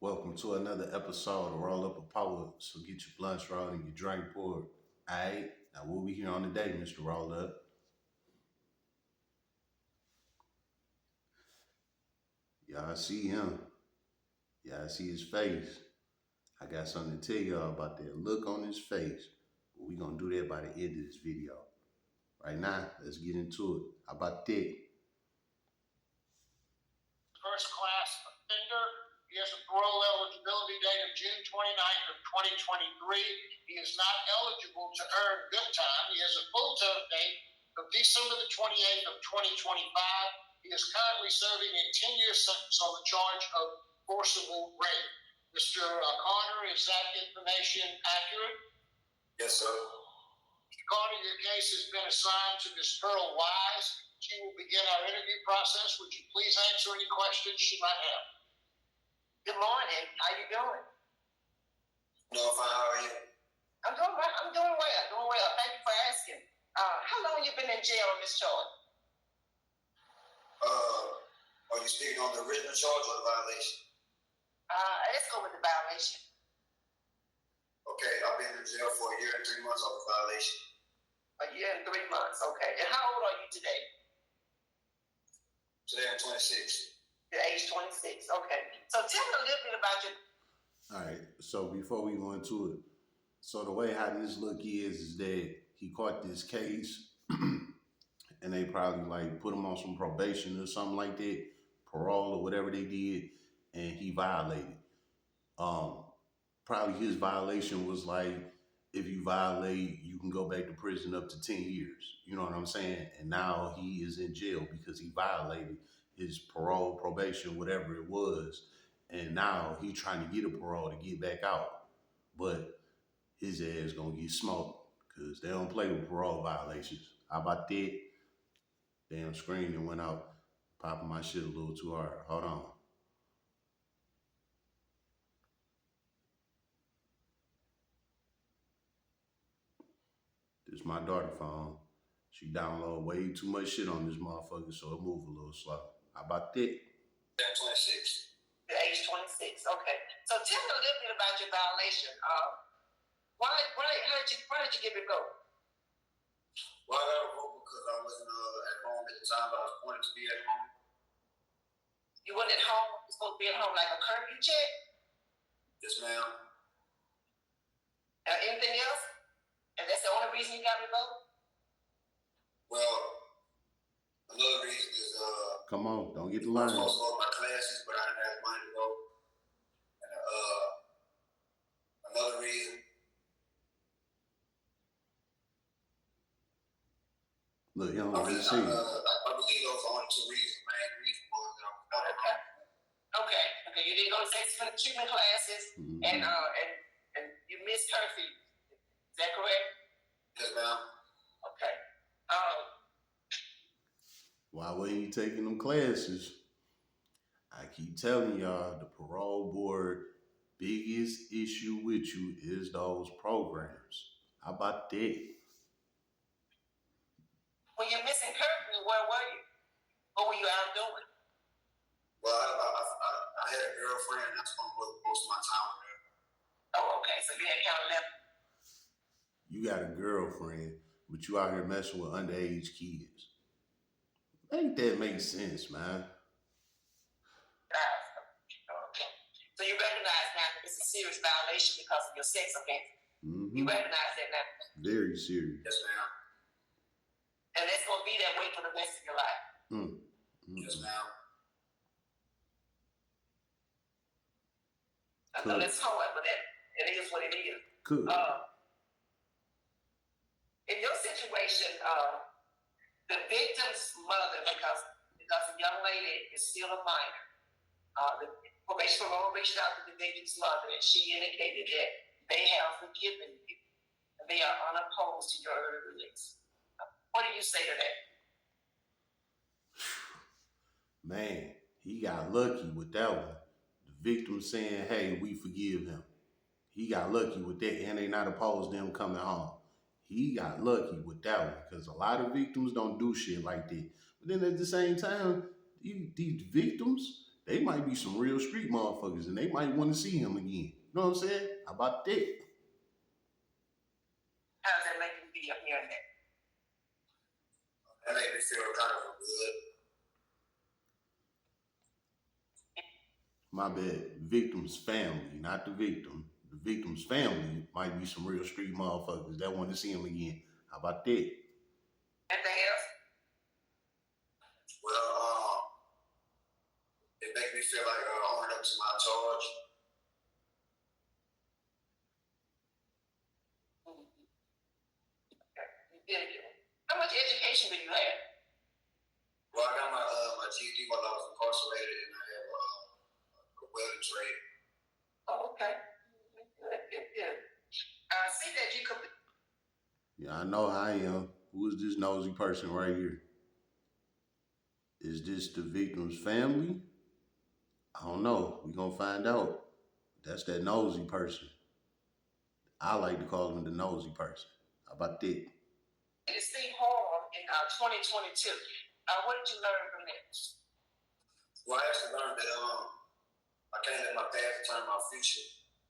Welcome to another episode of Roll Up a Power. So get your blunts rolled and your drink poured. Alright, now what we here on today, Mr. Roll Up? Y'all see him. Y'all see his face. I got something to tell y'all about that look on his face. But we gonna do that by the end of this video. Right now, let's get into it. How about that? First class offender. He has a parole eligibility date of June 29th of 2023. He is not eligible to earn good time. He has a full term date of December the 28th of 2025. He is currently serving a 10-year sentence on the charge of forcible rape. Mr. Carter, is that information accurate? Yes, sir. Mr. Carter, your case has been assigned to Ms. Pearl Wise. She will begin our interview process. Would you please answer any questions she might have? Good morning. How you doing? No, fine. How are you? I'm doing well. Doing well. Thank you for asking. How long you been in jail on this charge? Are you speaking on the original charge or the violation? Let's go with the violation. Okay, I've been in jail for a year and 3 months on the violation. A year and 3 months. Okay. And how old are you today? Today I'm 26. You're age 26. Okay. So tell me a little bit about your. All right, so before we go into it, so the way how this look is that he caught this case and they probably like put him on some probation or something like that, parole or whatever they did, and he violated. Probably his violation was like, if you violate, you can go back to prison up to 10 years. You know what I'm saying? And now he is in jail because he violated his parole, probation, whatever it was. And now he trying to get a parole to get back out. But his ass gonna get smoked because they don't play with parole violations. How about that? Damn screen that went out, popping my shit a little too hard. Hold on. This is my daughter phone. She download way too much shit on this motherfucker, so it move a little slow. How about that? I'm 26. You're age 26. Okay. So tell me a little bit about your violation. Why did you give it go? Well, I got a vote because I wasn't at home at the time, but I was wanting to be at home. You wasn't at home. You're supposed to be at home like a curfew check. Yes, ma'am. Anything else? And that's the only reason you got revoked? Well, another reason is Come on, don't get the I was line. supposed to go to my classes, but I didn't have money to go. And another reason. Look, you don't I really believe see it. I believe those are only two reasons. Main reason was that I was not at home. Okay. You didn't go to sex treatment classes, Mhm. and you missed curfew. Is that correct? Yes, ma'am. Okay. Why wasn't you taking them classes? I keep telling y'all, the parole board biggest issue with you is those programs. How about that? When you're missing curfew, where were you? What were you out doing? Well, I had a girlfriend, and that's when I was most of my time with her. Oh, okay. So you had kind of left. You got a girlfriend, but you out here messing with underage kids. Ain't that make sense, man? Okay. So you recognize now that it's a serious violation because of your sex offense. Mm-hmm. You recognize that now. Very serious. Yes, ma'am. And that's going to be that way for the rest of your life. Mm-hmm. Yes, ma'am. I know that's hard, but it is what it is. Cool. In your situation, the victim's mother, because the young lady is still a minor, the probation parole reached out to the victim's mother, and she indicated that they have forgiven you, and they are unopposed to your early release. What do you say to that? Man, he got lucky with that one. The victim saying, hey, we forgive him. He got lucky with that, and they not opposed to him coming home. He got lucky with that one because a lot of victims don't do shit like that. But then at the same time, these victims, they might be some real street motherfuckers and they might want to see him again. You know what I'm saying? How about that? How does that make you feel hearing that? That made me feel kind of good. My bad. Victim's family, not the victim. The victim's family might be some real street motherfuckers that want to see him again. How about that? Anything else? Well, it makes me feel like owning up to my charge. How much education do you have? Well, I got my GED while I was incarcerated, and I have a welding trade. Oh, okay. Good. I see that you could. Yeah, I know I am. Who is this nosy person right here? Is this the victim's family? I don't know. We're going to find out. That's that nosy person. I like to call him the nosy person. How about that? Steve Harm in 2022. What did you learn from that? Well, I actually learned that I can't let my past determine my future,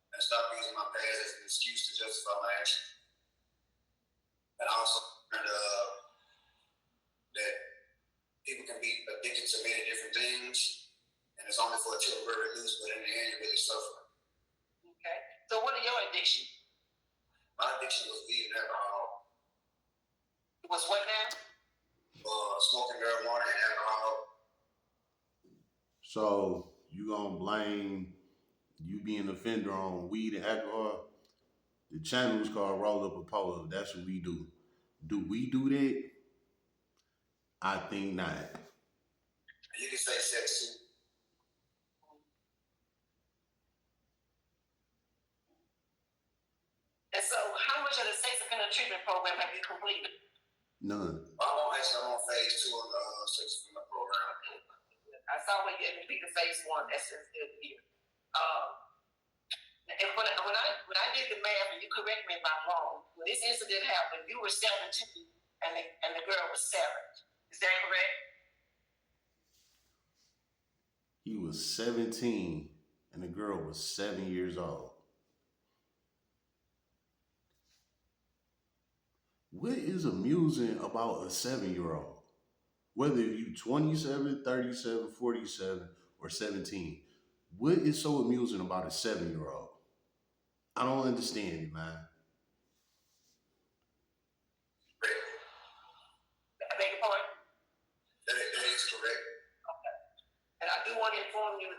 and stop using my past as an excuse to justify my actions. And I also learned that people can be addicted to many different things, and it's only for a temporary release, but in the end, you really suffer. Okay. So, what are your addictions? My addiction was weed and alcohol. It was what now? Smoking marijuana and alcohol. So, you going to blame you being an offender on weed and alcohol? The channel is called Roll Up a Polo. That's what we do. Do we do that? I think not. You can say sex too. And so, how much of the sex offender treatment program have you completed? None. I'm on phase 2 of the sex offender program. I saw when you completed phase 1. That's just good to hear. And when I did the math, and you correct me if I'm wrong, when this incident happened, you were 17 and the girl was 7. Is that correct? He was 17 and the girl was 7 years old. What is amusing about a 7-year-old? Whether you 27, 37, 47, or 17, what is so amusing about a 7-year-old? I don't understand it, man. I beg your pardon? That is correct. Okay. And I do want to inform you,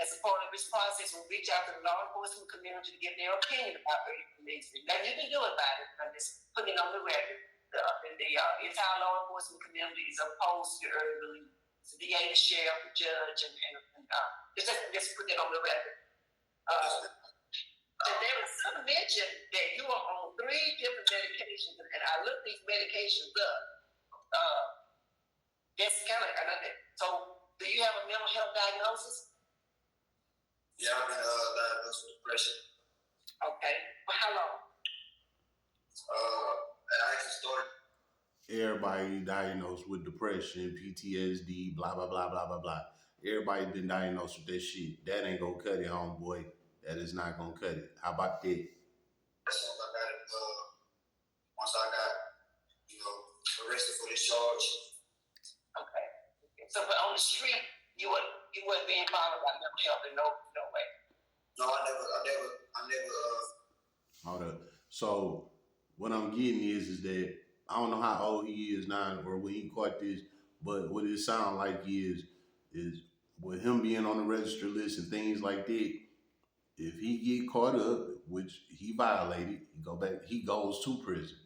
as a part of this process, we'll reach out to the law enforcement community to get their opinion about early release. Nothing you can do about it. I'm just putting it on the record. The entire law enforcement community is opposed to early release. The DA, the sheriff, the judge, and just put that on the record. And there was some mention that you are on 3 different medications, and I looked these medications up. That's kind of so. Do you have a mental health diagnosis? Yeah, I've been diagnosed with depression. Okay. For how long? And I actually started. Everybody diagnosed with depression, PTSD, blah, blah, blah, blah, blah, blah. Everybody been diagnosed with that shit. That ain't gonna cut it, homeboy. That is not gonna cut it. How about that? As soon as I got it, once I got, arrested for this charge. Okay. So, but on the street, you weren't being bothered by mental health in no way. No, I never. Hold up. So what I'm getting is that I don't know how old he is now or when he caught this, but what it sounds like is with him being on the register list and things like that, if he get caught up, which he violated, he goes to prison.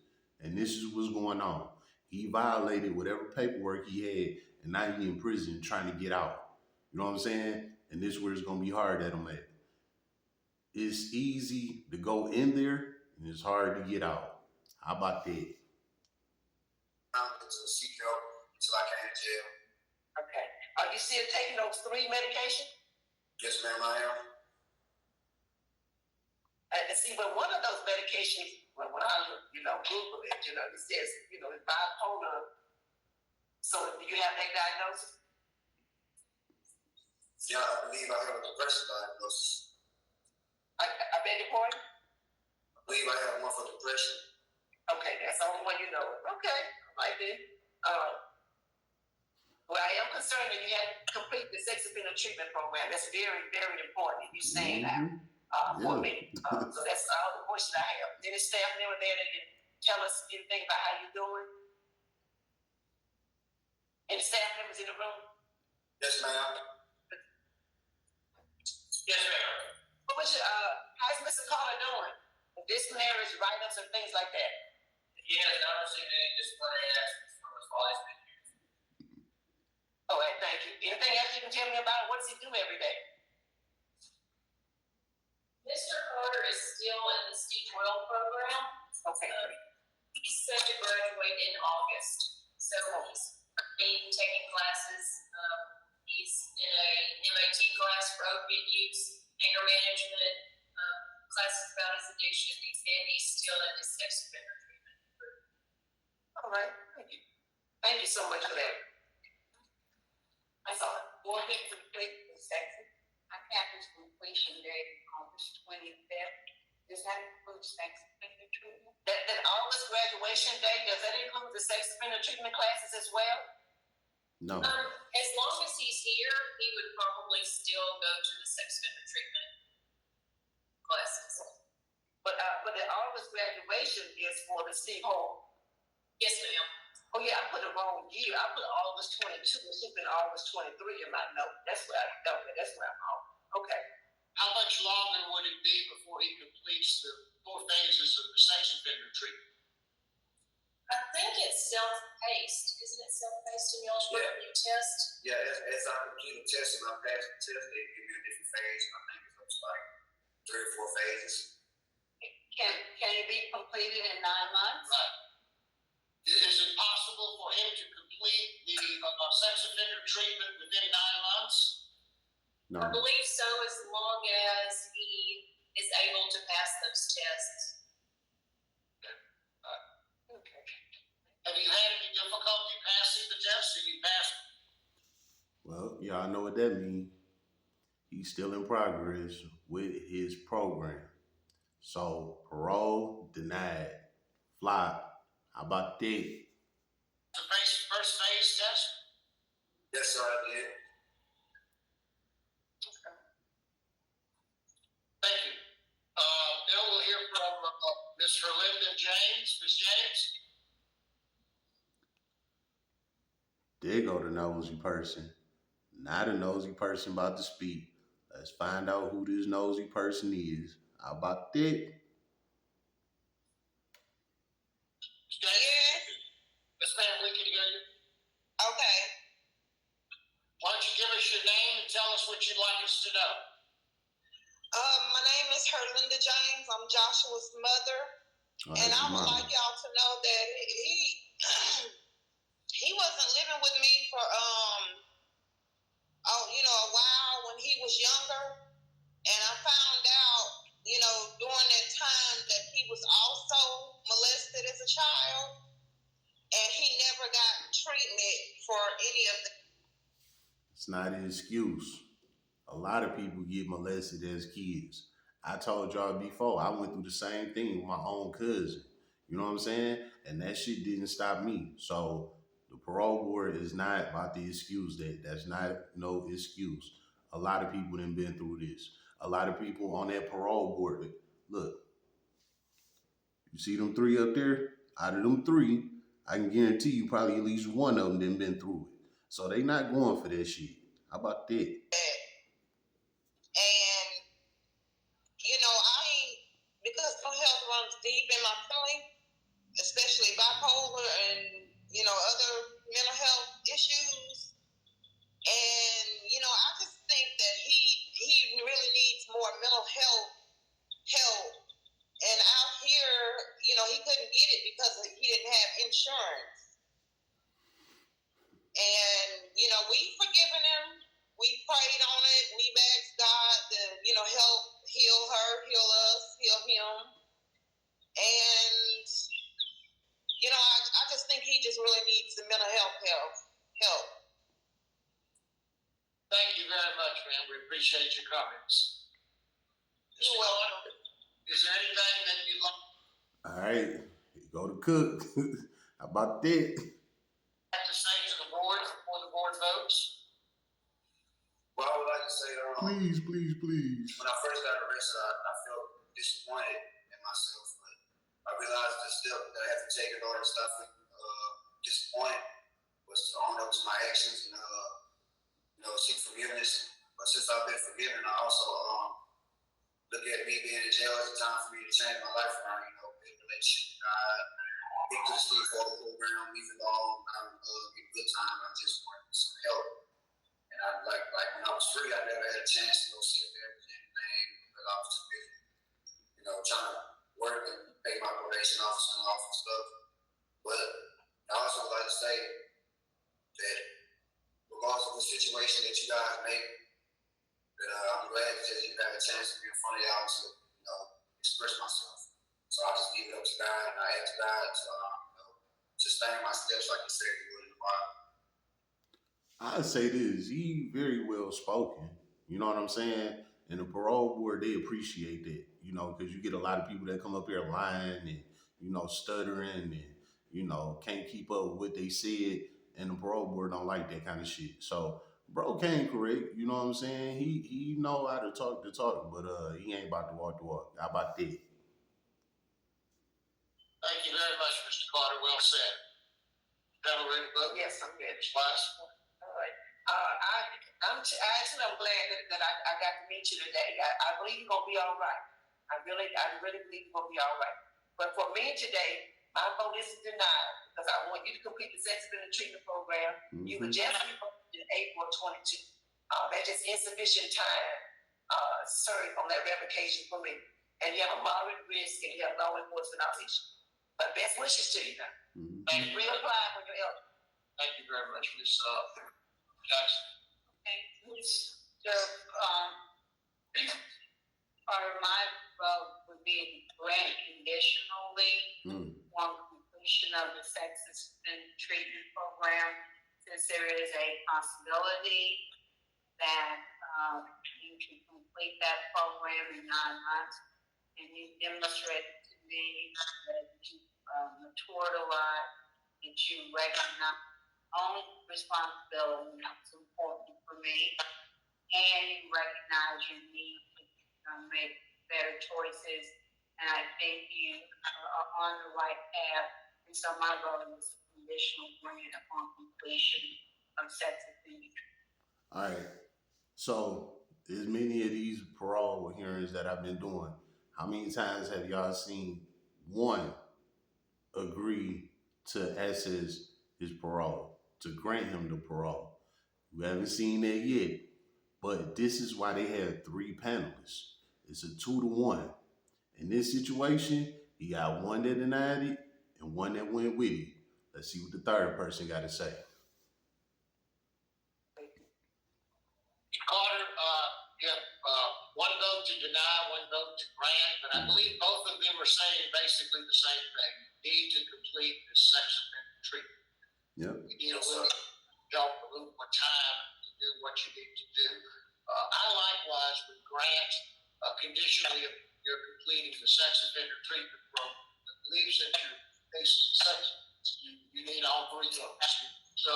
And this is what's going on. He violated whatever paperwork he had, and now he in prison trying to get out. You know what I'm saying? And this is where it's gonna be hard at him at. It's easy to go in there, and it's hard to get out. How about that? I'm to seek help until I came to jail. Okay. Are you still taking those 3 medications? Yes, ma'am, I am. And see, but one of those medications, when I Google it, it says, it's bipolar. So do you have that diagnosis? Yeah, I believe I have a depression diagnosis. I beg your pardon? I believe I have one for depression. Okay, that's the only one you know. Okay, all right then. Well, I am concerned that you haven't completed the sex offender treatment program. That's very, very important. You saying that for me. So that's all the question I have. Any staff member there that can tell us anything about how you're doing? Any staff members in the room? Yes, ma'am. Yes, ma'am. How's Mr. Carter doing? Disciplinaries, write-ups, and things like that. He has not received any disciplinary actions from us while he's been here. All right, thank you. Anything else you can tell me about? What does he do every day? Mr. Carter is still in the Stipulations program. Okay. He's set to graduate in August, so he's taking classes. He's in a MAT class for opiate use, anger management, classes about his addiction, and he's still in his sex offender treatment. All right, thank you. Thank you so much for that. I saw it. Will he complete the section? I have his completion date August 25th. Does that include sex offender treatment? That August graduation date, does that include the sex offender treatment classes as well? No. As long as he's here, he would probably still go to the sex offender treatment classes. But the August graduation is for the Steve Hall. Yes, ma'am. Oh yeah, I put the wrong year. I put August 22. It should have been August 23 in my note. That's where I don't. That's where I'm off. Okay. How much longer would it be before he completes the 4 phases of the sex offender treatment? I think it's self-paced. Isn't it self-paced in y'all's review test? Yeah, as I complete the test and I pass the test, they give me a different phase. I think it's up to like 3 or 4 phases. Can it be completed in 9 months? Right. Is it possible for him to complete the sex offender treatment within 9 months? No. I believe so, as long as he is able to pass those tests. Okay. Have you had any difficulty passing the test, or you passed? Well, y'all know what that means. He's still in progress with his program. So parole denied. Flop. How about that? The first phase test? Yes, sir, I did. Thank you. Now we'll hear from Ms. Herlinda James. Ms. James? There go the nosy person. Not a nosy person about to speak. Let's find out who this nosy person is. How about that? Yes. Ms. Ma'am, we can hear you. Okay. Why don't you give us your name and tell us what you'd like us to know? My name is Herlinda James. I'm Joshua's mother. And I would like y'all to know that he wasn't living with me for a while when he was younger. And I found out, during that time that he was also molested as a child. And he never got treatment for any of the. It's not an excuse. A lot of people get molested as kids. I told y'all before, I went through the same thing with my own cousin. You know what I'm saying? And that shit didn't stop me. So the parole board is not about to excuse that. That's not no excuse. A lot of people done been through this. A lot of people on that parole board. Look, you see them 3 up there? Out of them 3, I can guarantee you probably at least one of them done been through it. So they not going for that shit. How about that? And, because mental health runs deep in my family, especially bipolar and, other mental health issues. And, I just think that he really needs more mental health help. And out here, he couldn't get it because he didn't have insurance. And, we've forgiven him. We prayed on it. We've asked God to, help heal her, heal us, heal him. And, I just think he just really needs the mental health help. Thank you very much, man. We appreciate your comments. You're Mr. welcome. Carter, is there anything that you'd like All right, go to Cook. How about that? to say to the board before the board votes? Well, I would like to say, Please, please, please. when I first got arrested, I felt disappointed in myself, but I realized the step that I had to take in order to stop feeling disappointed was to own up to my actions and seek forgiveness. But since I've been forgiven, I also look at me being in jail as a time for me to change my life around. Build a relationship with God, get to the sleep program, leave it alone. I don't get a good time. I just want some help. And I like when I was free, I never had a chance to go see if there was anything because I was too busy, trying to work and pay my probation officer off and stuff. But I also would like to say that regardless of the situation that you guys make, that I'm glad that you had a chance to be in front of y'all to, express myself. So I just leave it up to God, and I ask God to, sustain my steps like He said He would in the Bible. I'd say this, he very well spoken. You know what I'm saying? And the parole board, they appreciate that, because you get a lot of people that come up here lying and, stuttering and, can't keep up with what they said. And the parole board don't like that kind of shit. So, bro came correct, you know what I'm saying? He know how to talk the talk, but he ain't about to walk the walk. How about that? Thank you very much, Mr. Carter. Well said. Panel ready to vote? Yes, I'm good. Slice? All right. I'm glad that I got to meet you today. I believe you're gonna be all right. I really believe you're gonna be all right. But for me today, my vote is denied because I want you to complete the sex offender treatment program. Mm-hmm. You were just revoked in April 22. That's just insufficient time served on that revocation for me. And you have a moderate risk and you have law enforcement knowledge. But best wishes to you now. Mm-hmm. And reapply when you're eligible. Thank you very much, Ms. Jackson. Okay, so part of my vote would be grant conditionally on completion of the sex offender treatment program, since there is a possibility that you can complete that program in 9 months, and you demonstrated to me that you matured a lot, that you recognize own responsibility, and that's important for me, and you recognize you need to make better choices, and I think you are on the right path. And so my vote is conditional grant upon completion of sex offender. All right. So, as many of these parole hearings that I've been doing, how many times have y'all seen one agree to access his parole, to grant him the parole? We haven't seen that yet, but this is why they have 3 panelists. It's a 2-to-1. In this situation, he got one that denied it and one that went with it. Let's see what the third person got to say. Carter, you have one vote to deny, one vote to grant, but I believe both of them are saying basically the same thing. You need to complete the sex offender treatment. Yep. You need a little help, a little more time to do what you need to do. I likewise would grant conditionally if you're completing the sex offender treatment program. It believes that your case is sex. You need all 3 votes. So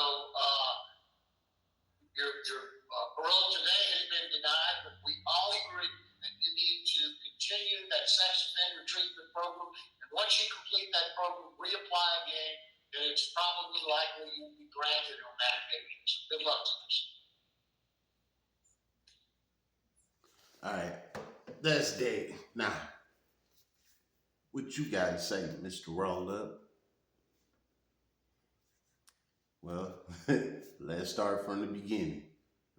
your parole today has been denied, but we all agree that you need to continue that sex offender treatment program. And once you complete that program, reapply again, and it's probably likely you'll be granted on that occasion. So good luck to us. All right, that's that. Now, what you got to say, Mr. Roll Up? Well, let's start from the beginning.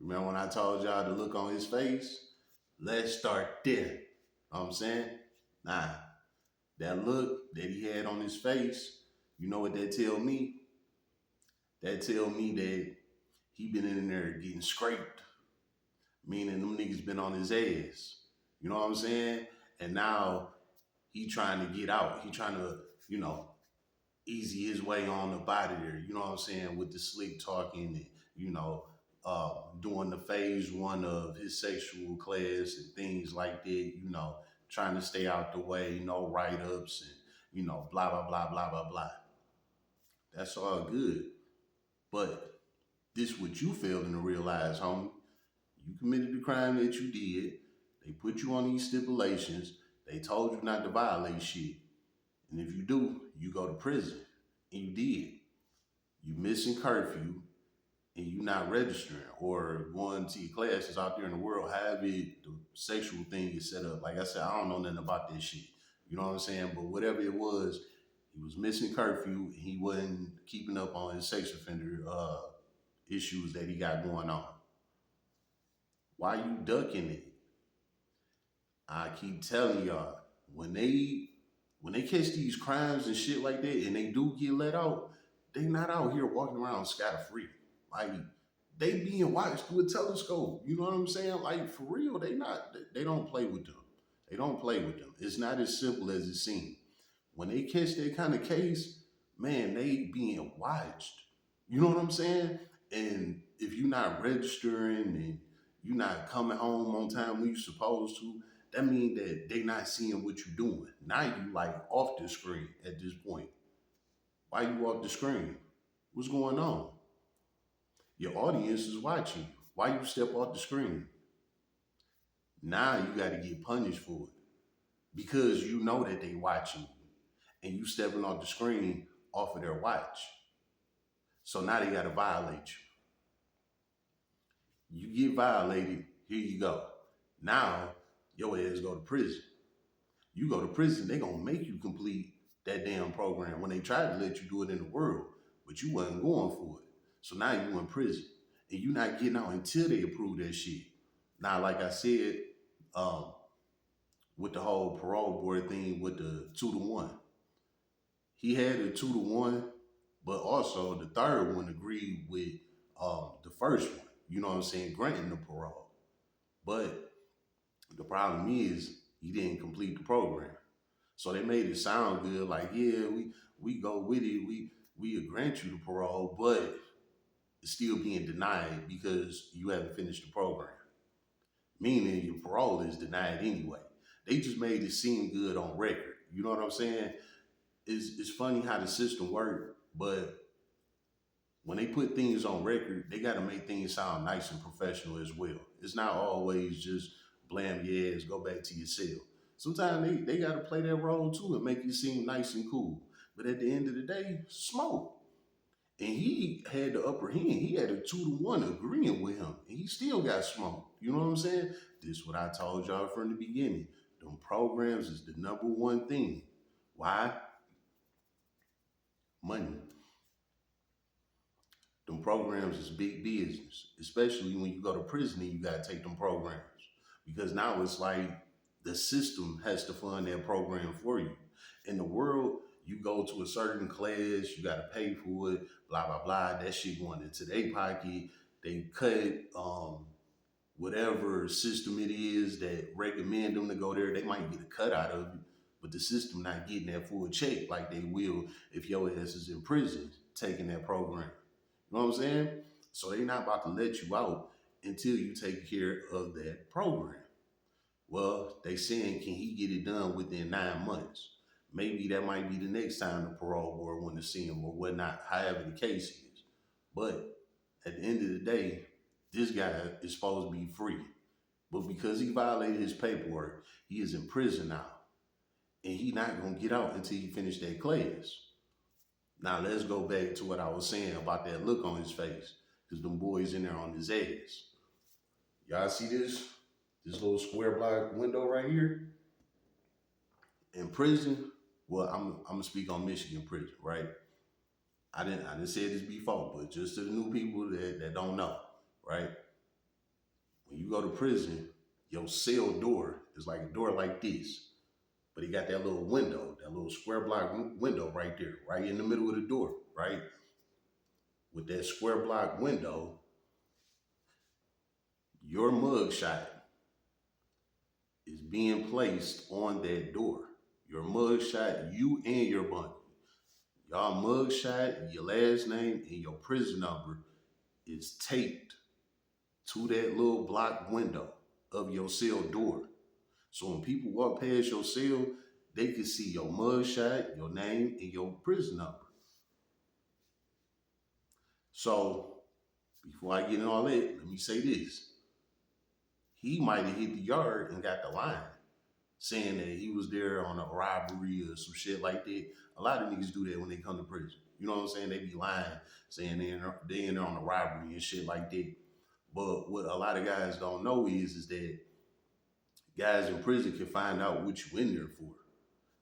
Remember when I told y'all to look on his face? Let's start there. You know what I'm saying? Nah, that look that he had on his face, you know what that tell me? That tell me that he been in there getting scraped. Meaning them niggas been on his ass. You know what I'm saying? And now he trying to get out. He trying to, easy his way on up out of there. You know what I'm saying? With the slick talking and, doing the phase 1 of his sexual class and things like that, trying to stay out the way, no write-ups and, blah, blah, blah, blah, blah, blah. That's all good. But this what you failing to realize, homie. You committed the crime that you did. They put you on these stipulations. They told you not to violate shit. And if you do, you go to prison. And you did. You missing curfew and you not registering or going to your classes out there in the world, however the sexual thing is set up. Like I said, I don't know nothing about this shit. You know what I'm saying? But whatever it was, he was missing curfew. He wasn't keeping up on his sex offender issues that he got going on. Why you ducking it? I keep telling y'all, when they catch these crimes and shit like that and they do get let out, they not out here walking around scot-free. Like, they being watched through a telescope. You know what I'm saying? Like, for real, they don't play with them. They don't play with them. It's not as simple as it seems. When they catch that kind of case, man, they being watched. You know what I'm saying? And if you're not registering and you're not coming home on time when you're supposed to, that means that they not seeing what you're doing. Now you like off the screen at this point. Why you off the screen? What's going on? Your audience is watching you. Why you step off the screen? Now you got to get punished for it because you know that they watching you and you stepping off the screen off of their watch. So now they got to violate you. You get violated, here you go. Now your ass go to prison. You go to prison, they gonna make you complete that damn program when they tried to let you do it in the world, but you wasn't going for it. So now you in prison and you not getting out until they approve that shit. Now, like I said, with the whole parole board thing with the 2-to-1, he had a 2-to-1, but also the third one agreed with the first one. You know what I'm saying? Granting the parole. But the problem is he didn't complete the program. So they made it sound good, like, yeah, we go with it, we grant you the parole, but it's still being denied because you haven't finished the program. Meaning your parole is denied anyway. They just made it seem good on record. You know what I'm saying? It's funny how the system works, but when they put things on record, they got to make things sound nice and professional as well. It's not always just blam your ass, go back to your cell. Sometimes they got to play that role too and make it seem nice and cool. But at the end of the day, smoke. And he had the upper hand. He had a 2-to-1 agreeing with him. And he still got smoked. You know what I'm saying? This is what I told y'all from the beginning. Them programs is the number one thing. Why? Money. Them programs is big business, especially when you go to prison and you got to take them programs. Because now it's like the system has to fund that program for you. In the world, you go to a certain class, you got to pay for it, blah, blah, blah. That shit going into their pocket. They cut whatever system it is that recommend them to go there. They might get a cut out of it, but the system not getting that full check like they will if your ass is in prison taking that program. You know what I'm saying? So they not about to let you out until you take care of that program. Well, they saying, can he get it done within 9 months? Maybe that might be the next time the parole board want to see him or whatnot, however the case is. But at the end of the day, this guy is supposed to be free. But because he violated his paperwork, he is in prison now. And he not going to get out until he finish that class. Now, let's go back to what I was saying about that look on his face. Because them boys in there on his ass. Y'all see this? This little square block window right here? In prison, well, I'm going to speak on Michigan prison, right? I didn't say this before, but just to the new people that don't know, right? When you go to prison, your cell door is like a door like this. But he got that little window, that little square block window right there, right in the middle of the door, right? With that square block window, your mugshot is being placed on that door. Your mugshot, you and your bundle. Y'all mugshot, your last name, and your prison number is taped to that little block window of your cell door. So when people walk past your cell, they can see your mugshot, your name, and your prison number. So before I get in all that, let me say this. He might have hit the yard and got the line, saying that he was there on a robbery or some shit like that. A lot of niggas do that when they come to prison. You know what I'm saying? They be lying, saying they in there on a robbery and shit like that. But what a lot of guys don't know is that guys in prison can find out what you in there for.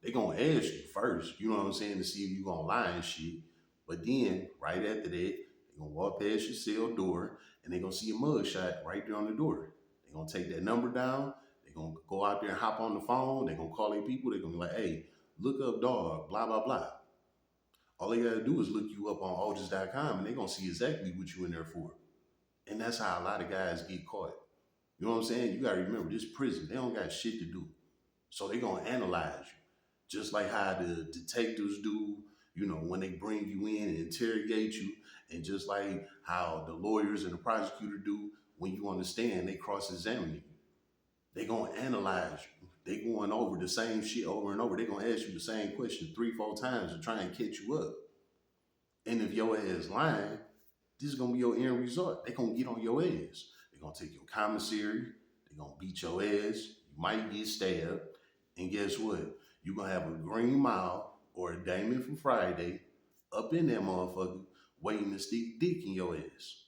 They gonna ask you first, you know what I'm saying, to see if you gonna lie and shit. But then, right after that, they gonna walk past your cell door and they gonna see a mugshot right there on the door. They gonna take that number down. They gonna go out there and hop on the phone. They gonna call their people. They gonna be like, hey, look up dog, blah, blah, blah. All they gotta do is look you up on Otis.com and they gonna see exactly what you in there for. And that's how a lot of guys get caught. You know what I'm saying? You gotta remember, this prison, they don't got shit to do. So they gonna analyze you. Just like how the detectives do, you know, when they bring you in and interrogate you, and just like how the lawyers and the prosecutor do when you understand, they cross-examine you. They gonna analyze you. They going over the same shit over and over. They gonna ask you the same question 3-4 times to try and catch you up. And if your ass lying, this is gonna be your end result. They gonna get on your ass. They gonna take your commissary. They gonna beat your ass. You might get stabbed. And guess what? You're going to have a Green Mile or a Damon from Friday up in that motherfucker waiting to stick dick in your ass.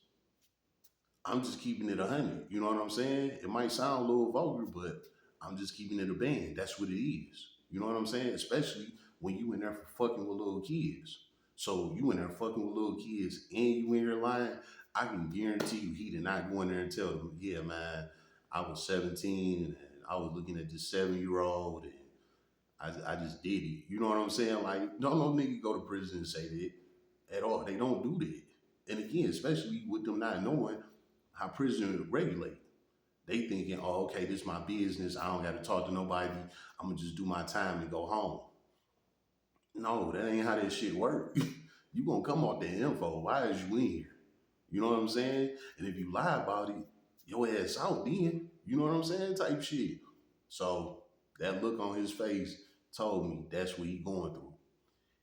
I'm just keeping it 100. You know what I'm saying? It might sound a little vulgar, but I'm just keeping it a band. That's what it is. You know what I'm saying? Especially when you in there for fucking with little kids. So you in there fucking with little kids and you in here lying, I can guarantee you he did not go in there and tell them, yeah, man, I was 17 and I was looking at this 7-year-old and I just did it. You know what I'm saying? Like, don't no nigga go to prison and say that at all. They don't do that. And again, especially with them not knowing how prison regulate. They thinking, oh, okay, this is my business. I don't got to talk to nobody. I'm going to just do my time and go home. No, that ain't how that shit work. You going to come off that info. Why is you in here? You know what I'm saying? And if you lie about it, your ass out then. You know what I'm saying? Type shit. So that look on his face told me that's what he going through.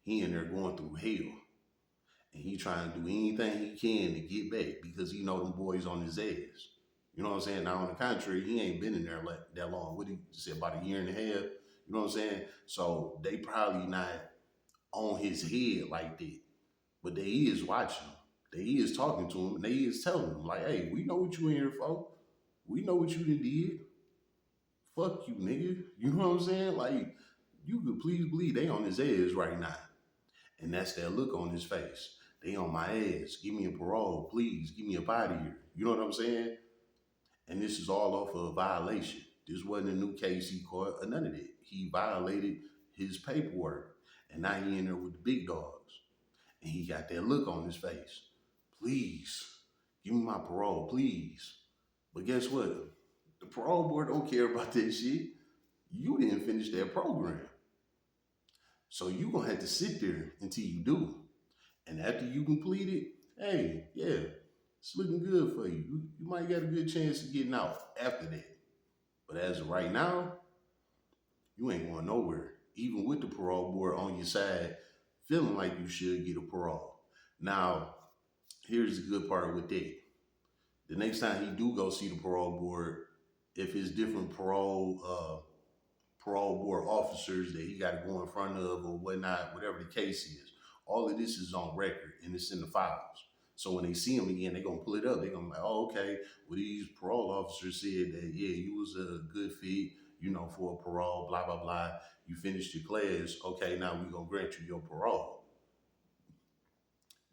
He in there going through hell. And he trying to do anything he can to get back because he know them boys on his ass. You know what I'm saying? Now, on the contrary, he ain't been in there that long. What he said, about a year and a half. You know what I'm saying? So they probably not on his head like that. But they is watching him. They is talking to him. And they is telling him, like, hey, we know what you in here for. We know what you done did. Fuck you, nigga. You know what I'm saying? Like, you could please believe they on his ass right now. And that's that look on his face. They on my ass. Give me a parole, please. Give me up out of here. You know what I'm saying? And this is all off of a violation. This wasn't a new case he caught or none of that. He violated his paperwork. And now he in there with the big dogs. And he got that look on his face. Please, give me my parole, please. But guess what? The parole board don't care about that shit. You didn't finish that program. So you gonna have to sit there until you do. And after you complete it, hey, yeah, it's looking good for you. You might get a good chance of getting out after that. But as of right now, you ain't going nowhere. Even with the parole board on your side, feeling like you should get a parole. Now, here's the good part with that. The next time he do go see the parole board, if it's different parole board officers that he got to go in front of or whatnot, whatever the case is, all of this is on record and it's in the files. So when they see him again, they're going to pull it up. They're going to be like, oh, okay, well, these parole officers said that, yeah, you was a good fit, you know, for a parole, blah, blah, blah. You finished your class. Okay, now we're going to grant you your parole.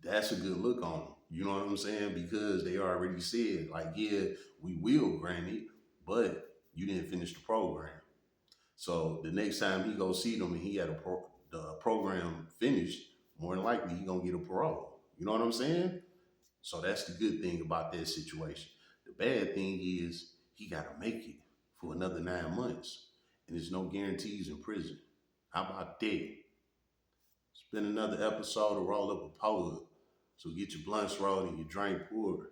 That's a good look on them. You know what I'm saying? Because they already said, like, yeah, we will grant it, but you didn't finish the program. So the next time he go see them and he had the program finished, more than likely he gonna get a parole. You know what I'm saying? So that's the good thing about that situation. The bad thing is he gotta make it for another 9 months, and there's no guarantees in prison. How about that? It's been another episode of Roll Up a Pole. So get your blunts rolled and your drink poured.